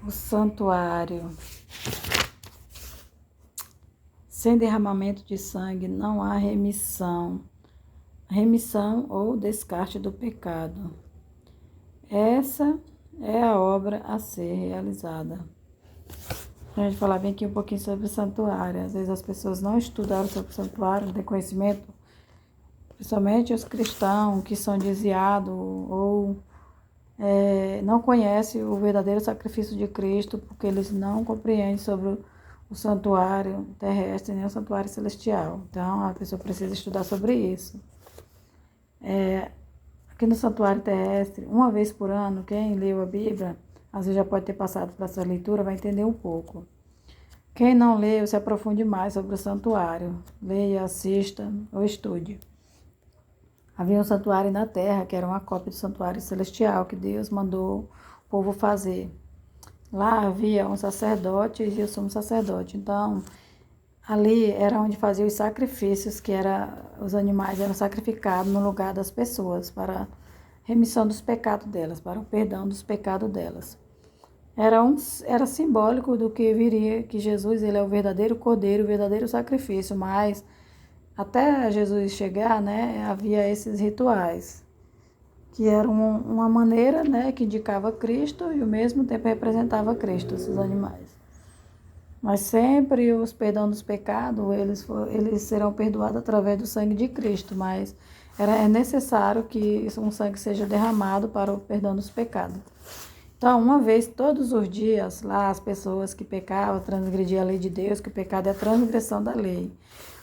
O santuário. Sem derramamento de sangue não há remissão ou descarte do pecado. Essa é a obra a ser realizada. A gente falar bem aqui um pouquinho sobre o santuário. Às vezes as pessoas não estudaram sobre o santuário, não têm conhecimento, principalmente os cristãos que são desviados ou não conhecem o verdadeiro sacrifício de Cristo, porque eles não compreendem sobre o santuário terrestre nem o santuário celestial. Então, a pessoa precisa estudar sobre isso. Aqui no santuário terrestre, uma vez por ano, quem leu a Bíblia, às vezes já pode ter passado para essa leitura, vai entender um pouco. Quem não leu, se aprofunde mais sobre o santuário. Leia, assista ou estude. Havia um santuário na terra, que era uma cópia do santuário celestial, que Deus mandou o povo fazer. Lá havia um sacerdote e o sumo sacerdote. Então, ali era onde fazia os sacrifícios, os animais eram sacrificados no lugar das pessoas, para remissão dos pecados delas, para o perdão dos pecados delas. Era simbólico do que viria, que Jesus ele é o verdadeiro cordeiro, o verdadeiro sacrifício, mas até Jesus chegar, né, havia esses rituais, que eram uma maneira, né, que indicava Cristo e ao mesmo tempo representava Cristo, esses animais. Mas sempre os perdão dos pecados, eles serão perdoados através do sangue de Cristo, mas é necessário que um sangue seja derramado para o perdão dos pecados. Então, uma vez todos os dias, lá as pessoas que pecavam, transgrediam a lei de Deus, que o pecado é a transgressão da lei.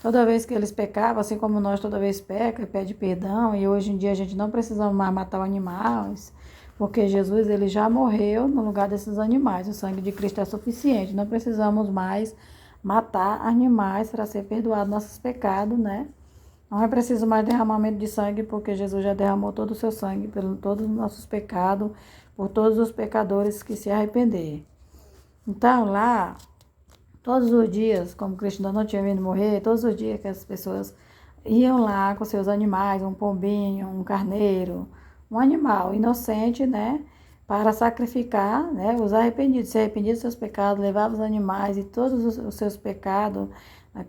Toda vez que eles pecavam, assim como nós toda vez peca e pede perdão, e hoje em dia a gente não precisa mais matar os animais, porque Jesus ele já morreu no lugar desses animais. O sangue de Cristo é suficiente, não precisamos mais matar animais para ser perdoado nossos pecados, né? Não é preciso mais derramamento de sangue, porque Jesus já derramou todo o seu sangue por todos os nossos pecados, por todos os pecadores que se arrepender. Então, lá, todos os dias, como Cristo ainda não tinha vindo morrer, todos os dias que as pessoas iam lá com seus animais, um pombinho, um carneiro, um animal inocente, né, para sacrificar, né, os arrependidos, se arrependiam dos seus pecados, levavam os animais e todos os seus pecados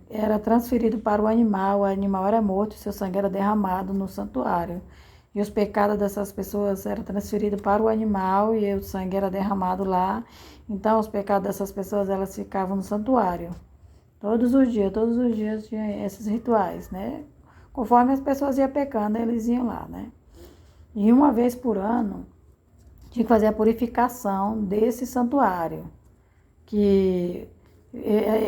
era transferido para o animal era morto e seu sangue era derramado no santuário. E os pecados dessas pessoas eram transferidos para o animal e o sangue era derramado lá. Então, os pecados dessas pessoas, elas ficavam no santuário. Todos os dias tinha esses rituais, né? Conforme as pessoas iam pecando, eles iam lá, né? E uma vez por ano, tinha que fazer a purificação desse santuário, que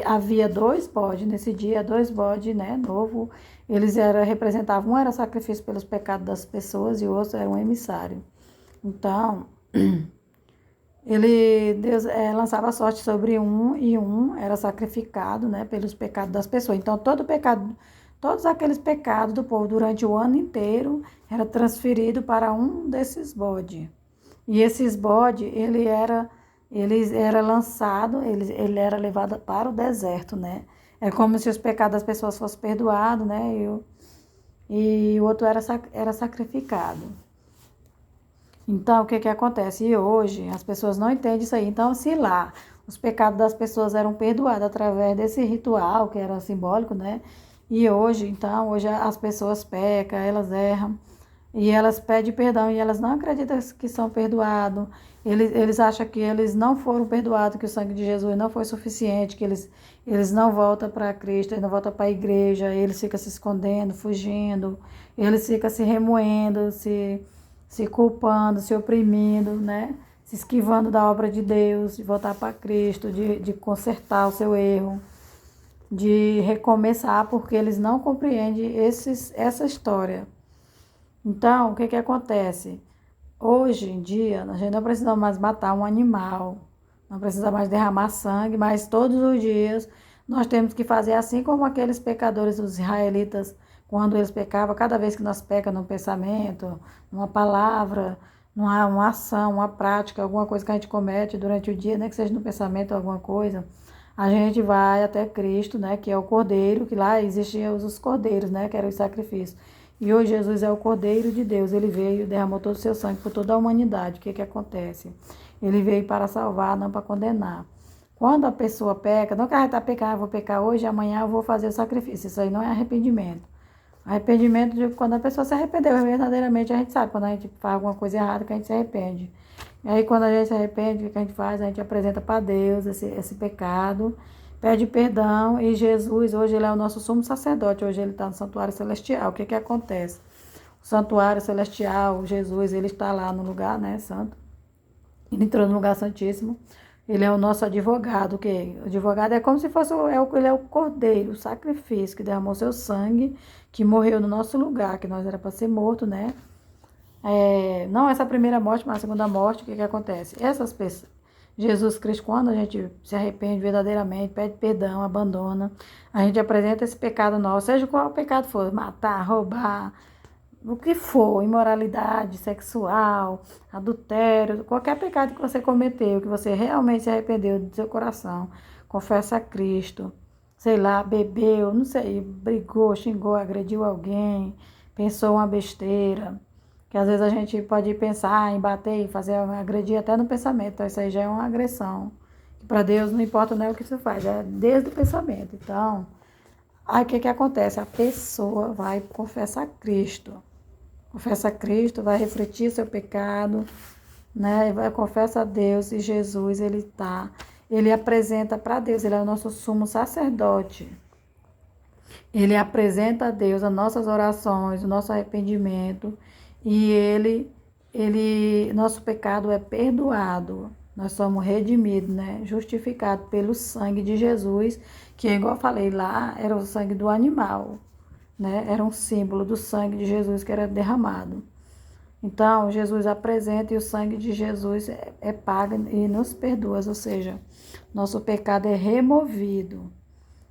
havia 2 bodes, nesse dia 2 bodes, né, novo, eles representavam, um era sacrifício pelos pecados das pessoas e o outro era um emissário. Então, Deus lançava sorte sobre um e um era sacrificado, né, pelos pecados das pessoas. Então, todos aqueles pecados do povo durante o ano inteiro era transferido para um desses bodes. E esses bodes, ele era lançado, ele era levado para o deserto, né? É como se os pecados das pessoas fossem perdoados, né? E o outro era sacrificado. Então, o que acontece? E hoje, as pessoas não entendem isso aí. Então, se lá os pecados das pessoas eram perdoados através desse ritual, que era simbólico, né? E hoje as pessoas pecam, elas erram. E elas pedem perdão e elas não acreditam que são perdoados. Eles acham que eles não foram perdoados, que o sangue de Jesus não foi suficiente, que eles não voltam para Cristo, eles não voltam para a igreja, eles ficam se escondendo, fugindo, eles ficam se remoendo, se culpando, se oprimindo, né? Se esquivando da obra de Deus, de voltar para Cristo, de consertar o seu erro, de recomeçar, porque eles não compreendem essa história. Então, o que acontece? Hoje em dia, a gente não precisa mais matar um animal, não precisa mais derramar sangue, mas todos os dias nós temos que fazer assim como aqueles pecadores, os israelitas, quando eles pecavam, cada vez que nós pecamos num pensamento, numa palavra, numa ação, uma prática, alguma coisa que a gente comete durante o dia, né, que seja no pensamento ou alguma coisa, a gente vai até Cristo, né, que é o Cordeiro, que lá existiam os cordeiros, né, que eram os sacrifícios. E hoje Jesus é o Cordeiro de Deus, ele veio e derramou todo o seu sangue por toda a humanidade. O que acontece? Ele veio para salvar, não para condenar. Quando a pessoa peca, não que ela está pecando, eu vou pecar hoje, amanhã eu vou fazer o sacrifício. Isso aí não é arrependimento. Arrependimento de quando a pessoa se arrependeu verdadeiramente, a gente sabe quando a gente faz alguma coisa errada que a gente se arrepende. E aí quando a gente se arrepende, o que a gente faz? A gente apresenta para Deus esse pecado, pede perdão e Jesus, hoje ele é o nosso sumo sacerdote, hoje ele está no santuário celestial. O que que acontece? O santuário celestial, Jesus, ele está lá no lugar, né, santo. Ele entrou no lugar santíssimo. Ele é o nosso advogado, que o advogado é como se fosse, ele é o cordeiro, o sacrifício que derramou seu sangue, que morreu no nosso lugar, que nós era para ser morto, né? Não essa primeira morte, mas a segunda morte, o que acontece? Essas pessoas, Jesus Cristo, quando a gente se arrepende verdadeiramente, pede perdão, abandona, a gente apresenta esse pecado nosso, seja qual o pecado for, matar, roubar, o que for, imoralidade sexual, adultério, qualquer pecado que você cometeu, que você realmente se arrependeu do seu coração, confessa a Cristo, sei lá, bebeu, não sei, brigou, xingou, agrediu alguém, pensou uma besteira, que às vezes a gente pode pensar em bater, fazer, agredir até no pensamento, então isso aí já é uma agressão, que para Deus não importa nem o que você faz, é desde o pensamento. Então, aí o que que acontece? A pessoa vai confessar a Cristo. Confessa a Cristo, vai refletir seu pecado, né? Vai confessa a Deus e Jesus, ele apresenta para Deus, ele é o nosso sumo sacerdote. Ele apresenta a Deus as nossas orações, o nosso arrependimento e nosso pecado é perdoado. Nós somos redimidos, né? Justificados pelo sangue de Jesus, que igual eu falei lá, era o sangue do animal. Né? Era um símbolo do sangue de Jesus que era derramado. Então, Jesus apresenta e o sangue de Jesus é pago e nos perdoa, ou seja, nosso pecado é removido.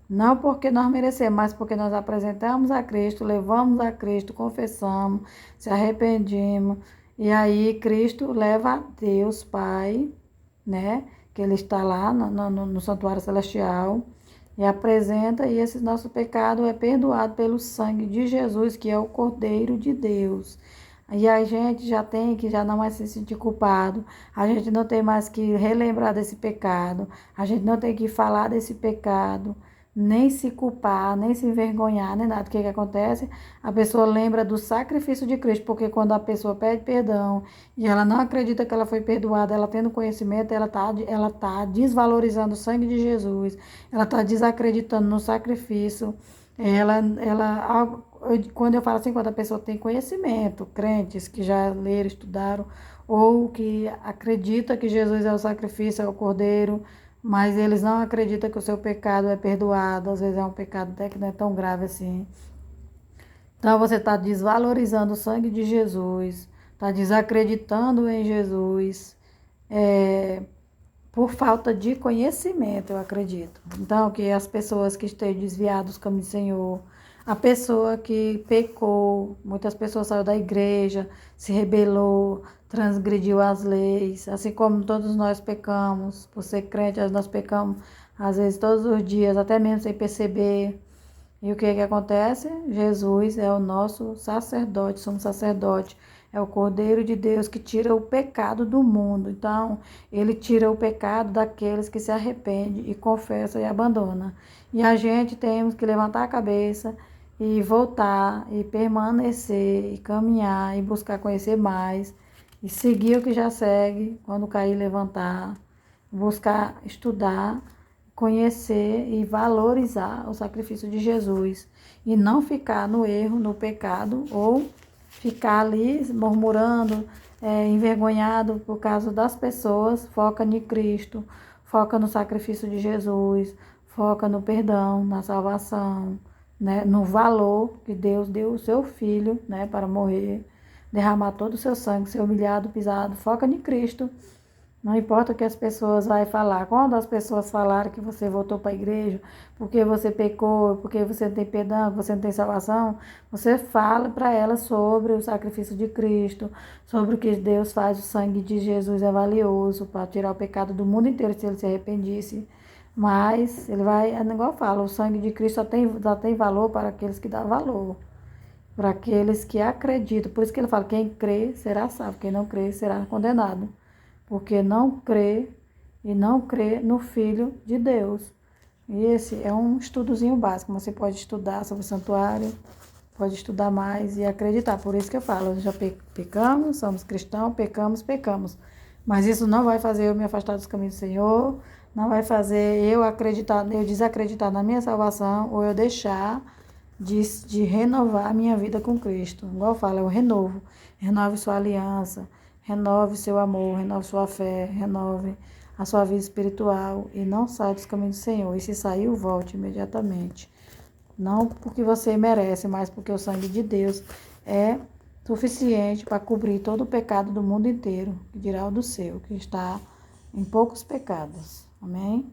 Não porque nós merecemos, mas porque nós apresentamos a Cristo, levamos a Cristo, confessamos, se arrependemos. E aí Cristo leva a Deus Pai, né? Que Ele está lá no santuário celestial. E apresenta, e esse nosso pecado é perdoado pelo sangue de Jesus, que é o Cordeiro de Deus. E a gente já não mais se sentir culpado, a gente não tem mais que relembrar desse pecado, a gente não tem que falar desse pecado, nem se culpar, nem se envergonhar, nem nada. O que acontece? A pessoa lembra do sacrifício de Cristo, porque quando a pessoa pede perdão e ela não acredita que ela foi perdoada, ela tendo conhecimento, ela tá desvalorizando o sangue de Jesus, ela está desacreditando no sacrifício, quando eu falo assim, quando a pessoa tem conhecimento, crentes que já leram, estudaram, ou que acredita que Jesus é o sacrifício, é o Cordeiro, mas eles não acreditam que o seu pecado é perdoado, às vezes é um pecado até que não é tão grave assim. Então você está desvalorizando o sangue de Jesus, está desacreditando em Jesus, por falta de conhecimento, eu acredito. Então, que as pessoas que estejam desviadas do caminho do Senhor, a pessoa que pecou, muitas pessoas saíram da igreja, se rebelou, transgrediu as leis, assim como todos nós pecamos, por ser crente, nós pecamos às vezes todos os dias, até mesmo sem perceber. E o que acontece? Jesus é o nosso sacerdote, somos sacerdote, é o Cordeiro de Deus que tira o pecado do mundo. Então, ele tira o pecado daqueles que se arrependem e confessam e abandonam. E a gente temos que levantar a cabeça e voltar e permanecer e caminhar e buscar conhecer mais e seguir o que já segue, quando cair levantar, buscar estudar, conhecer e valorizar o sacrifício de Jesus e não ficar no erro, no pecado ou ficar ali murmurando, envergonhado por causa das pessoas. Foca em Cristo, foca no sacrifício de Jesus, foca no perdão, na salvação, né? No valor que Deus deu o seu Filho, né? Para morrer, derramar todo o seu sangue, ser humilhado, pisado. Foca em Cristo. Não importa o que as pessoas vão falar. Quando as pessoas falarem que você voltou para a igreja, porque você pecou, porque você não tem perdão, você não tem salvação, você fala para elas sobre o sacrifício de Cristo, sobre o que Deus faz, o sangue de Jesus é valioso para tirar o pecado do mundo inteiro se ele se arrependisse. Mas ele vai, é igual eu falo, o sangue de Cristo só tem valor para aqueles que dão valor, para aqueles que acreditam. Por isso que ele fala, quem crê será salvo, quem não crê será condenado. porque não crê e não crê no Filho de Deus. E esse é um estudozinho básico. Você pode estudar sobre o santuário, pode estudar mais e acreditar. Por isso que eu falo, já pecamos, somos cristãos, pecamos. Mas isso não vai fazer eu me afastar dos caminhos do Senhor, não vai fazer eu desacreditar na minha salvação, ou eu deixar de renovar a minha vida com Cristo. Igual eu falo, é o renovo. Renove sua aliança, renove seu amor, renove sua fé, renove a sua vida espiritual e não saia dos caminhos do Senhor. E se saiu, volte imediatamente. Não porque você merece, mas porque o sangue de Deus é suficiente para cobrir todo o pecado do mundo inteiro, que dirá o do seu, que está em poucos pecados. Amém?